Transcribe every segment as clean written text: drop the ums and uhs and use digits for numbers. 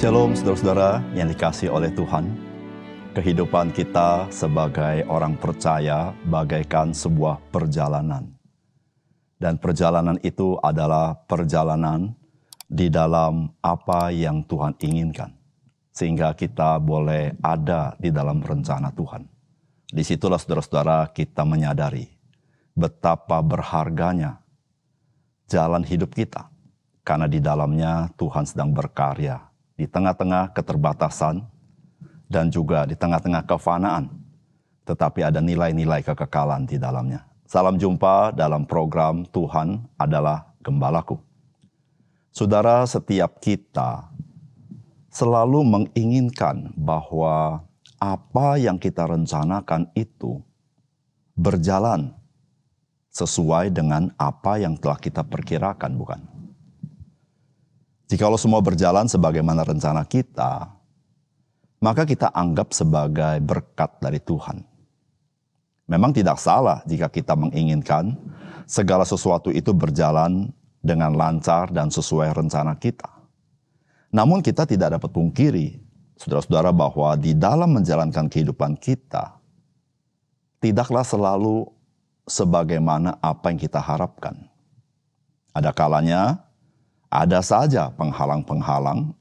Shalom saudara-saudara yang dikasihi oleh Tuhan. Kehidupan kita sebagai orang percaya bagaikan sebuah perjalanan. Dan perjalanan itu adalah perjalanan di dalam apa yang Tuhan inginkan. Sehingga kita boleh ada di dalam rencana Tuhan. Disitulah saudara-saudara kita menyadari betapa berharganya jalan hidup kita. Karena di dalamnya Tuhan sedang berkarya. Di tengah-tengah keterbatasan dan juga di tengah-tengah kefanaan. Tetapi ada nilai-nilai kekekalan di dalamnya. Salam jumpa dalam program Tuhan adalah Gembalaku. Saudara, setiap kita selalu menginginkan bahwa apa yang kita rencanakan itu berjalan sesuai dengan apa yang telah kita perkirakan, bukan? Jikalau semua berjalan sebagaimana rencana kita, maka kita anggap sebagai berkat dari Tuhan. Memang tidak salah jika kita menginginkan segala sesuatu itu berjalan dengan lancar dan sesuai rencana kita. Namun kita tidak dapat pungkiri, saudara-saudara, bahwa di dalam menjalankan kehidupan kita, tidaklah selalu sebagaimana apa yang kita harapkan. Ada kalanya, ada saja penghalang-penghalang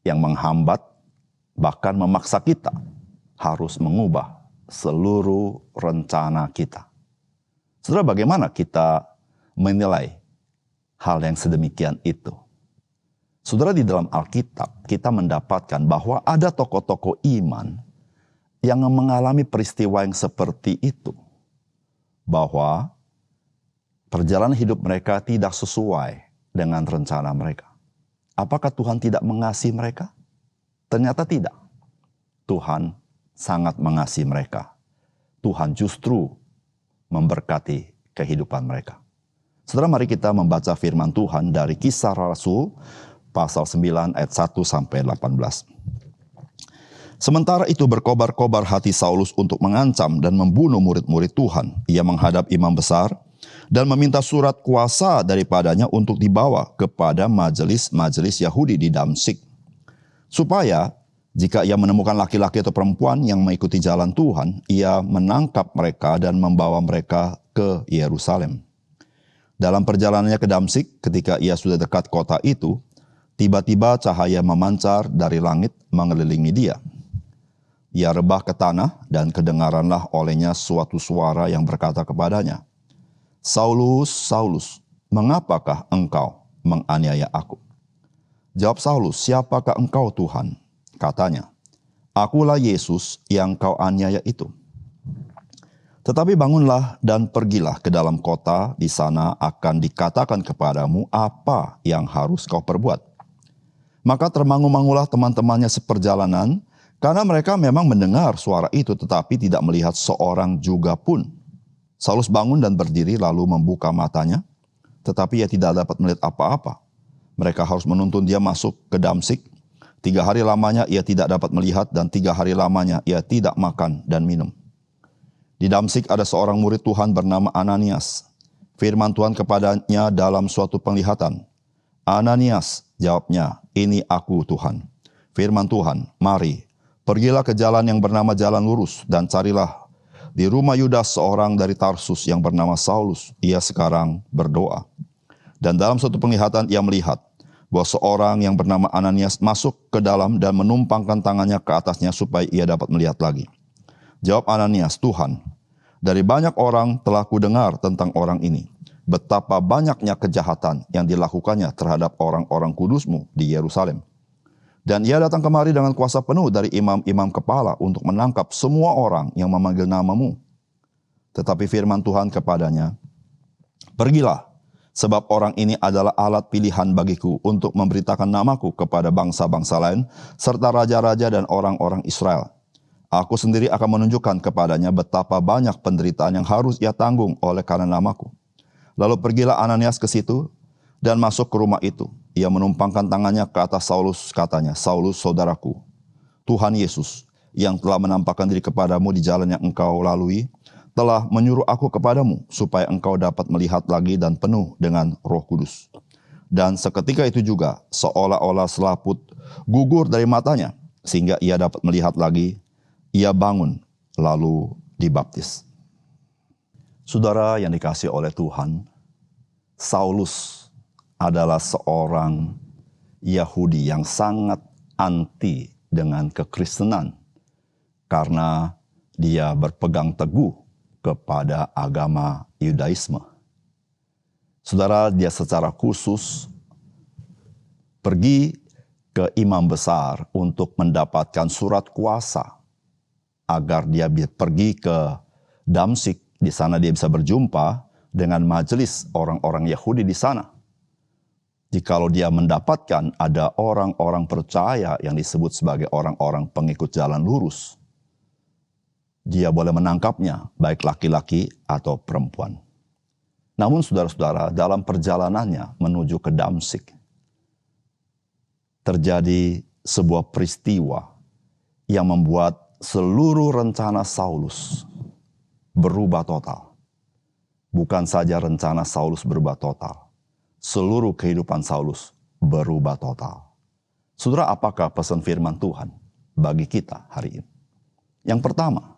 yang menghambat, bahkan memaksa kita harus mengubah seluruh rencana kita. Saudara, bagaimana kita menilai hal yang sedemikian itu? Saudara, di dalam Alkitab kita mendapatkan bahwa ada tokoh-tokoh iman yang mengalami peristiwa yang seperti itu. Bahwa perjalanan hidup mereka tidak sesuai dengan rencana mereka. Apakah Tuhan tidak mengasihi mereka? Ternyata tidak. Tuhan sangat mengasihi mereka. Tuhan justru memberkati kehidupan mereka. Saudara, mari kita membaca firman Tuhan dari Kisah Rasul pasal 9 ayat 1 sampai 18. Sementara itu berkobar-kobar hati Saulus untuk mengancam dan membunuh murid-murid Tuhan. Ia menghadap imam besar dan meminta surat kuasa daripadanya untuk dibawa kepada majelis-majelis Yahudi di Damsyik. Supaya jika ia menemukan laki-laki atau perempuan yang mengikuti jalan Tuhan, ia menangkap mereka dan membawa mereka ke Yerusalem. Dalam perjalanannya ke Damsyik, ketika ia sudah dekat kota itu, tiba-tiba cahaya memancar dari langit mengelilingi dia. Ia rebah ke tanah dan kedengaranlah olehnya suatu suara yang berkata kepadanya, "Saulus, Saulus, mengapakah engkau menganiaya aku?" Jawab Saulus, "Siapakah engkau, Tuhan?" Katanya, "Akulah Yesus yang kau aniaya itu. Tetapi bangunlah dan pergilah ke dalam kota, di sana akan dikatakan kepadamu apa yang harus kau perbuat." Maka termangu-mangulah teman-temannya seperjalanan, karena mereka memang mendengar suara itu tetapi tidak melihat seorang juga pun. Saulus bangun dan berdiri lalu membuka matanya, tetapi ia tidak dapat melihat apa-apa. Mereka harus menuntun dia masuk ke Damsyik. 3 hari lamanya ia tidak dapat melihat dan 3 hari lamanya ia tidak makan dan minum. Di Damsyik ada seorang murid Tuhan bernama Ananias. Firman Tuhan kepadanya dalam suatu penglihatan. "Ananias," jawabnya, "Ini aku, Tuhan." Firman Tuhan, "Mari, pergilah ke jalan yang bernama Jalan Lurus dan carilah di rumah Yudas seorang dari Tarsus yang bernama Saulus. Ia sekarang berdoa." Dan dalam suatu penglihatan ia melihat bahwa seorang yang bernama Ananias masuk ke dalam dan menumpangkan tangannya ke atasnya supaya ia dapat melihat lagi. Jawab Ananias, "Tuhan, dari banyak orang telah kudengar tentang orang ini, betapa banyaknya kejahatan yang dilakukannya terhadap orang-orang kudus-Mu di Yerusalem. Dan ia datang kemari dengan kuasa penuh dari imam-imam kepala untuk menangkap semua orang yang memanggil nama-Mu. Tetapi firman Tuhan kepadanya, Pergilah, sebab orang ini adalah alat pilihan bagiku untuk memberitakan namaku kepada bangsa-bangsa lain, serta raja-raja dan orang-orang Israel. Aku sendiri akan menunjukkan kepadanya betapa banyak penderitaan yang harus ia tanggung oleh karena namaku." Lalu pergilah Ananias ke situ dan masuk ke rumah itu. Ia menumpangkan tangannya ke atas Saulus, katanya, "Saulus, saudaraku, Tuhan Yesus yang telah menampakkan diri kepadamu di jalan yang engkau lalui, telah menyuruh aku kepadamu supaya engkau dapat melihat lagi dan penuh dengan Roh Kudus." Dan seketika itu juga seolah-olah selaput gugur dari matanya, sehingga ia dapat melihat lagi. Ia bangun lalu dibaptis. Saudara yang dikasihi oleh Tuhan, Saulus adalah seorang Yahudi yang sangat anti dengan kekristenan karena dia berpegang teguh kepada agama Yudaisme. Saudara, dia secara khusus pergi ke imam besar untuk mendapatkan surat kuasa agar dia pergi ke Damsyik. Di sana dia bisa berjumpa dengan majelis orang-orang Yahudi di sana. Jikalau dia mendapatkan ada orang-orang percaya yang disebut sebagai orang-orang pengikut jalan lurus, dia boleh menangkapnya, baik laki-laki atau perempuan. Namun saudara-saudara, dalam perjalanannya menuju ke Damsyik, terjadi sebuah peristiwa yang membuat seluruh rencana Saulus berubah total. Bukan saja rencana Saulus berubah total, seluruh kehidupan Saulus berubah total. Saudara, apakah pesan firman Tuhan bagi kita hari ini? Yang pertama,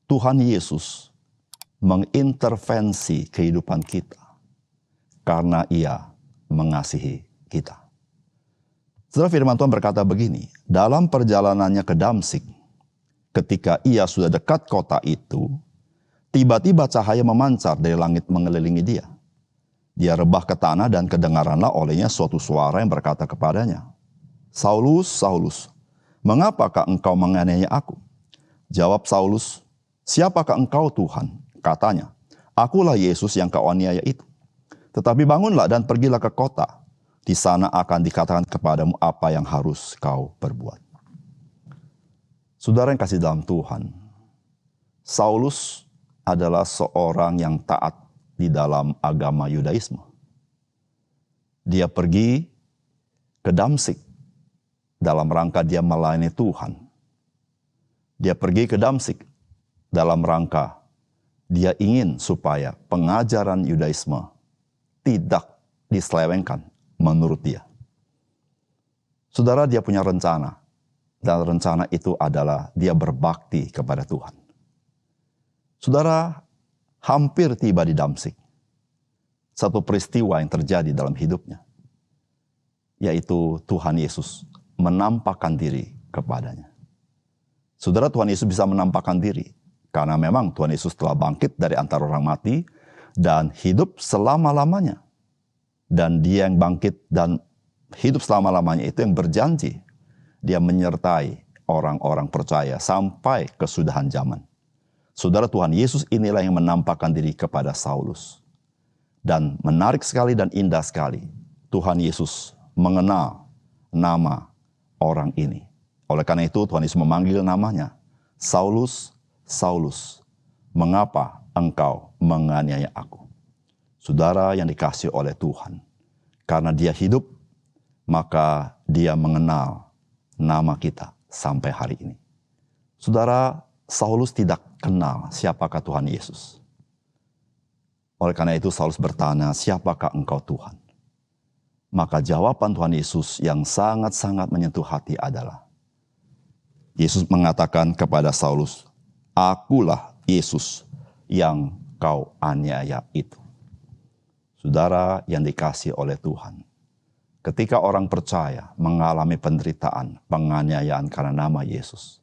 Tuhan Yesus mengintervensi kehidupan kita karena Ia mengasihi kita. Saudara, firman Tuhan berkata begini, dalam perjalanannya ke Damsyik, ketika ia sudah dekat kota itu, tiba-tiba cahaya memancar dari langit mengelilingi dia. Dia rebah ke tanah dan kedengaranlah olehnya suatu suara yang berkata kepadanya, Saulus, Saulus, mengapakah engkau menganiaya aku? Jawab Saulus, siapakah engkau Tuhan? Katanya, akulah Yesus yang kau aniaya itu. Tetapi bangunlah dan pergilah ke kota. Di sana akan dikatakan kepadamu apa yang harus kau perbuat. Saudara yang kasih dalam Tuhan, Saulus adalah seorang yang taat di dalam agama Yudaisme. Dia pergi ke Damsyik dalam rangka dia melayani Tuhan. Dia pergi ke Damsyik dalam rangka dia ingin supaya pengajaran Yudaisme tidak diselewengkan menurut dia. Saudara, dia punya rencana. Dan rencana itu adalah dia berbakti kepada Tuhan. Saudara, hampir tiba di Damsyik. Satu peristiwa yang terjadi dalam hidupnya, yaitu Tuhan Yesus menampakkan diri kepadanya. Saudara, Tuhan Yesus bisa menampakkan diri karena memang Tuhan Yesus telah bangkit dari antara orang mati dan hidup selama-lamanya. Dan dia yang bangkit dan hidup selama-lamanya itu yang berjanji dia menyertai orang-orang percaya sampai kesudahan zaman. Saudara, Tuhan Yesus inilah yang menampakkan diri kepada Saulus. Dan menarik sekali dan indah sekali, Tuhan Yesus mengenal nama orang ini. Oleh karena itu Tuhan Yesus memanggil namanya, Saulus, Saulus, mengapa engkau menganiaya aku? Saudara yang dikasihi oleh Tuhan, karena dia hidup, maka dia mengenal nama kita sampai hari ini. Saudara, Saulus tidak kenal siapakah Tuhan Yesus. Oleh karena itu Saulus bertanya, siapakah engkau Tuhan? Maka jawaban Tuhan Yesus yang sangat-sangat menyentuh hati adalah, Yesus mengatakan kepada Saulus, akulah Yesus yang kau aniaya itu. Saudara yang dikasihi oleh Tuhan, ketika orang percaya mengalami penderitaan, penganiayaan karena nama Yesus,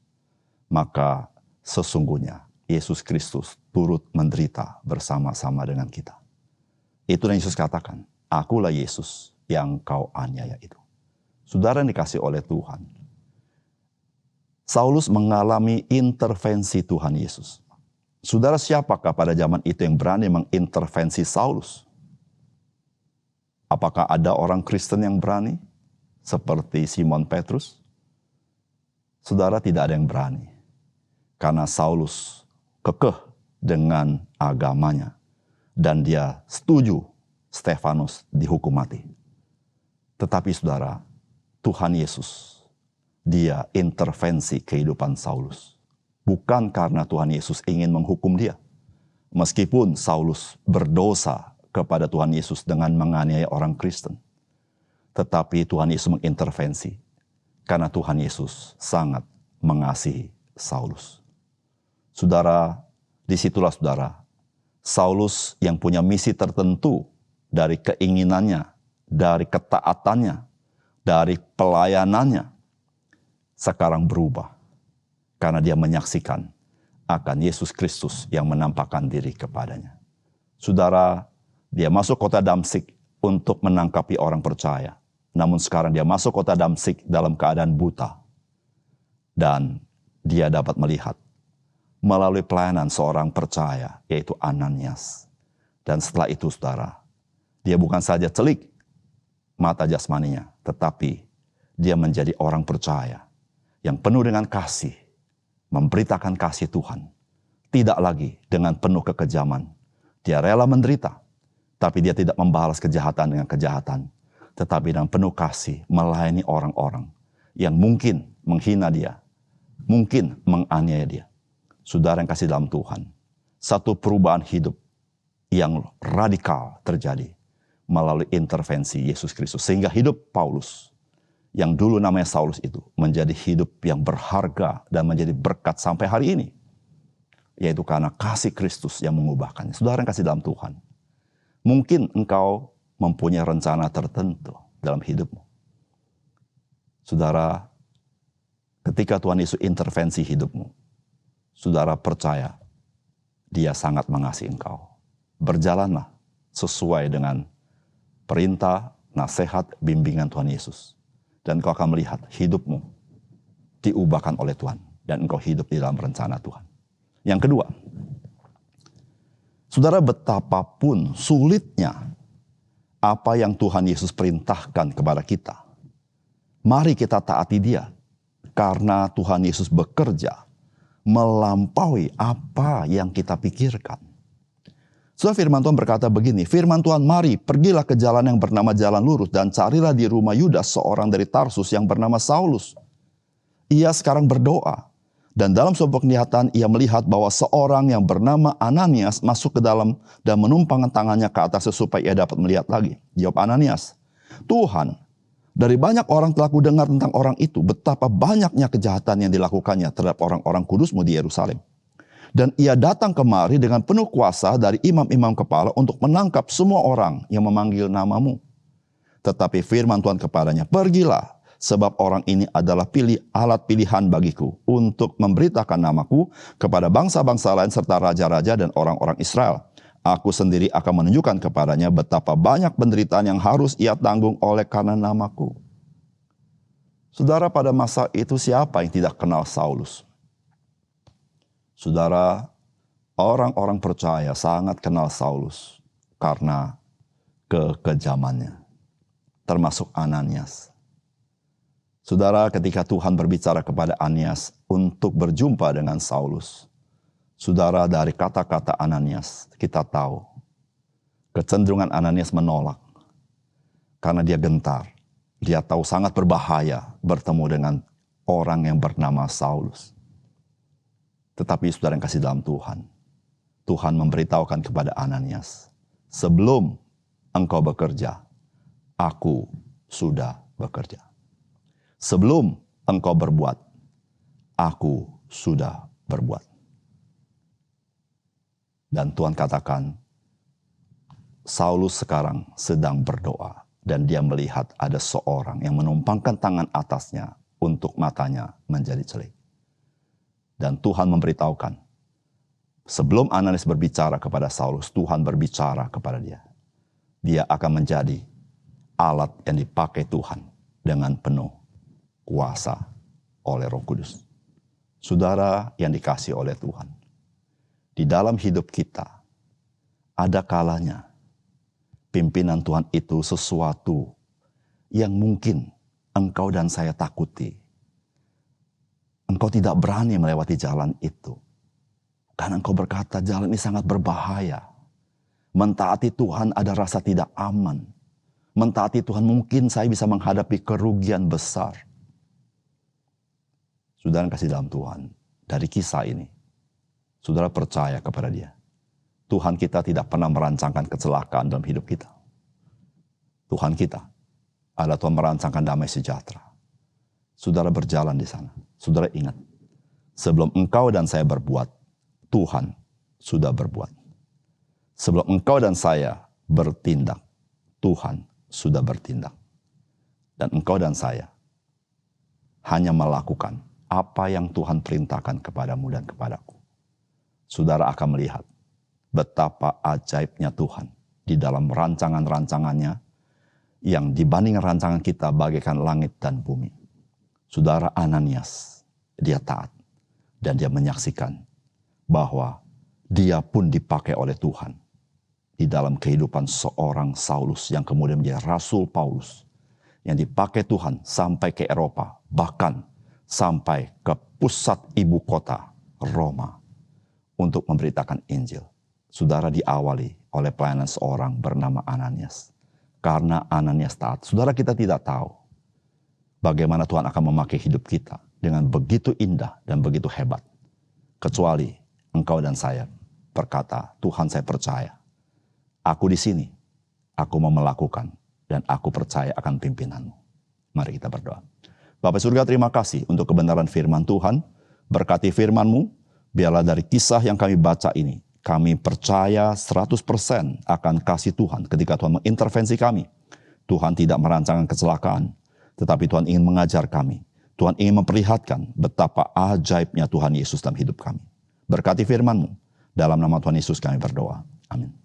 maka sesungguhnya Yesus Kristus turut menderita bersama-sama dengan kita. Itu yang Yesus katakan, akulah Yesus yang kau aniaya itu. Saudara yang dikasihi oleh Tuhan, Saulus mengalami intervensi Tuhan Yesus. Saudara, siapakah pada zaman itu yang berani mengintervensi Saulus? Apakah ada orang Kristen yang berani? Seperti Simon Petrus? Saudara, tidak ada yang berani. Karena Saulus kekeh dengan agamanya. Dan dia setuju Stefanus dihukum mati. Tetapi saudara, Tuhan Yesus, dia intervensi kehidupan Saulus. Bukan karena Tuhan Yesus ingin menghukum dia. Meskipun Saulus berdosa kepada Tuhan Yesus dengan menganiaya orang Kristen. Tetapi Tuhan Yesus mengintervensi karena Tuhan Yesus sangat mengasihi Saulus. Saudara, disitulah saudara, Saulus yang punya misi tertentu dari keinginannya, dari ketaatannya, dari pelayanannya, sekarang berubah karena dia menyaksikan akan Yesus Kristus yang menampakkan diri kepadanya. Saudara, dia masuk kota Damsyik untuk menangkapi orang percaya. Namun sekarang dia masuk kota Damsyik dalam keadaan buta. Dan dia dapat melihat melalui pelayanan seorang percaya, yaitu Ananias. Dan setelah itu saudara, dia bukan saja celik mata jasmaninya, tetapi dia menjadi orang percaya yang penuh dengan kasih, memberitakan kasih Tuhan. Tidak lagi dengan penuh kekejaman. Dia rela menderita, tapi dia tidak membalas kejahatan dengan kejahatan, tetapi dengan penuh kasih melayani orang-orang yang mungkin menghina dia, mungkin menganiaya dia. Saudara yang kasih dalam Tuhan, satu perubahan hidup yang radikal terjadi melalui intervensi Yesus Kristus. Sehingga hidup Paulus, yang dulu namanya Saulus itu, menjadi hidup yang berharga dan menjadi berkat sampai hari ini. Yaitu karena kasih Kristus yang mengubahkannya. Saudara yang kasih dalam Tuhan, mungkin engkau mempunyai rencana tertentu dalam hidupmu. Saudara, ketika Tuhan Yesus intervensi hidupmu, saudara percaya, Dia sangat mengasihi engkau. Berjalanlah sesuai dengan perintah, nasihat, bimbingan Tuhan Yesus. Dan engkau akan melihat hidupmu diubahkan oleh Tuhan. Dan engkau hidup di dalam rencana Tuhan. Yang kedua, saudara, betapapun sulitnya apa yang Tuhan Yesus perintahkan kepada kita, mari kita taati Dia. Karena Tuhan Yesus bekerja melampaui apa yang kita pikirkan. Saudara, firman Tuhan berkata begini, firman Tuhan, mari pergilah ke jalan yang bernama jalan lurus dan carilah di rumah Yudas seorang dari Tarsus yang bernama Saulus. Ia sekarang berdoa. Dan dalam sebuah penglihatan ia melihat bahwa seorang yang bernama Ananias masuk ke dalam dan menumpangkan tangannya ke atasnya supaya ia dapat melihat lagi. Jawab Ananias, Tuhan, dari banyak orang telah kudengar tentang orang itu, betapa banyaknya kejahatan yang dilakukannya terhadap orang-orang kudusmu di Yerusalem. Dan ia datang kemari dengan penuh kuasa dari imam-imam kepala untuk menangkap semua orang yang memanggil namamu. Tetapi firman Tuhan kepadanya, pergilah, sebab orang ini adalah alat pilihan bagiku untuk memberitakan namaku kepada bangsa-bangsa lain serta raja-raja dan orang-orang Israel. Aku sendiri akan menunjukkan kepadanya betapa banyak penderitaan yang harus ia tanggung oleh karena namaku. Saudara, pada masa itu siapa yang tidak kenal Saulus? Saudara, orang-orang percaya sangat kenal Saulus karena kekejamannya, termasuk Ananias. Saudara, ketika Tuhan berbicara kepada Ananias untuk berjumpa dengan Saulus, saudara, dari kata-kata Ananias kita tahu kecenderungan Ananias menolak karena dia gentar. Dia tahu sangat berbahaya bertemu dengan orang yang bernama Saulus. Tetapi saudara yang kasih dalam Tuhan, Tuhan memberitahukan kepada Ananias, sebelum engkau bekerja, aku sudah bekerja. Sebelum engkau berbuat, aku sudah berbuat. Dan Tuhan katakan, Saulus sekarang sedang berdoa. Dan dia melihat ada seorang yang menumpangkan tangan atasnya untuk matanya menjadi celik. Dan Tuhan memberitahukan, sebelum Ananias berbicara kepada Saulus, Tuhan berbicara kepada dia. Dia akan menjadi alat yang dipakai Tuhan dengan penuh kuasa oleh Roh Kudus. Saudara yang dikasihi oleh Tuhan, di dalam hidup kita ada kalanya pimpinan Tuhan itu sesuatu yang mungkin engkau dan saya takuti. Engkau tidak berani melewati jalan itu karena engkau berkata jalan ini sangat berbahaya. Mentaati Tuhan ada rasa tidak aman. Mentaati Tuhan mungkin saya bisa menghadapi kerugian besar. Saudara kasih dalam Tuhan, dari kisah ini, saudara percaya kepada Dia. Tuhan kita tidak pernah merancangkan kecelakaan dalam hidup kita. Tuhan kita adalah Tuhan merancangkan damai sejahtera. Saudara berjalan di sana. Saudara ingat, sebelum engkau dan saya berbuat, Tuhan sudah berbuat. Sebelum engkau dan saya bertindak, Tuhan sudah bertindak. Dan engkau dan saya hanya melakukan apa yang Tuhan perintahkan kepadamu dan kepadaku. Saudara akan melihat betapa ajaibnya Tuhan di dalam rancangan-rancangannya yang dibanding rancangan kita bagaikan langit dan bumi. Saudara Ananias, dia taat dan dia menyaksikan bahwa dia pun dipakai oleh Tuhan di dalam kehidupan seorang Saulus yang kemudian menjadi Rasul Paulus yang dipakai Tuhan sampai ke Eropa, bahkan sampai ke pusat ibu kota Roma untuk memberitakan Injil. Saudara diawali oleh pelayanan seorang bernama Ananias. Karena Ananias taat. Saudara, kita tidak tahu bagaimana Tuhan akan memakai hidup kita dengan begitu indah dan begitu hebat. Kecuali engkau dan saya berkata, Tuhan saya percaya. Aku di sini, aku mau melakukan dan aku percaya akan pimpinanmu. Mari kita berdoa. Bapa surga, terima kasih untuk kebenaran firman Tuhan. Berkati firman-Mu, biarlah dari kisah yang kami baca ini, kami percaya 100% akan kasih Tuhan ketika Tuhan mengintervensi kami. Tuhan tidak merancangkan kecelakaan, tetapi Tuhan ingin mengajar kami. Tuhan ingin memperlihatkan betapa ajaibnya Tuhan Yesus dalam hidup kami. Berkati firman-Mu, dalam nama Tuhan Yesus kami berdoa. Amin.